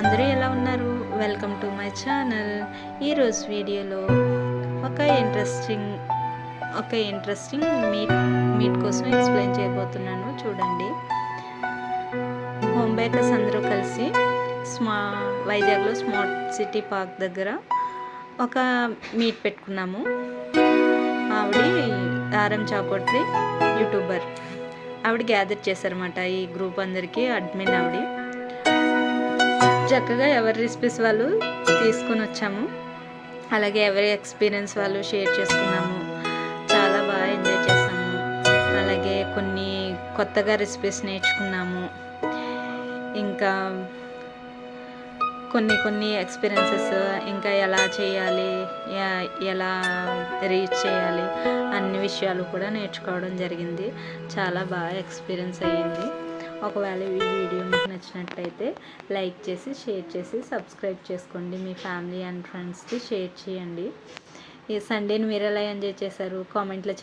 అందరూ ఎలా ఉన్నారు? Welcome to my channel. ఈరోజు వీడియోలో ఒక ఇంట్రెస్టింగ్ మీట్ కోసం ఎక్స్ప్లెయిన్ చేయబోతున్నాను. చూడండి. హోమ్ బేకర్స్ అందరూ కలిసి వైజాగ్లో స్మార్ట్ సిటీ పార్క్ దగ్గర ఒక మీట్ పెట్టుకున్నాము. ఆవిడ ఆర్ఎం చాకోట్రి యూట్యూబర్ ఆవిడ గ్యాదర్ చేశారన్నమాట. ఈ గ్రూప్ అందరికీ అడ్మిన్ ఆవిడ. చక్కగా ఎవరి రెసిపీస్ వాళ్ళు తీసుకొని వచ్చాము. అలాగే ఎవరి ఎక్స్పీరియన్స్ వాళ్ళు షేర్ చేసుకున్నాము. చాలా బాగా ఎంజాయ్ చేసాము. అలాగే కొన్ని కొత్తగా రెసిపీస్ నేర్చుకున్నాము. ఇంకా కొన్ని ఎక్స్పీరియన్సెస్ ఇంకా ఎలా చేయాలి, ఎలా రీచ్ చేయాలి అన్ని విషయాలు కూడా నేర్చుకోవడం జరిగింది. చాలా బాగా ఎక్స్పీరియన్స్ అయ్యింది. ఒకవేళ ఈ వీడియో మీకు నచ్చినట్లయితే లైక్ చేసి, షేర్ చేసి, సబ్స్క్రైబ్ చేసుకోండి. మీ ఫ్యామిలీ అండ్ ఫ్రెండ్స్కి షేర్ చేయండి. ఈ సండేని మీరు ఎలా ఎంజాయ్ చేశారు కామెంట్లో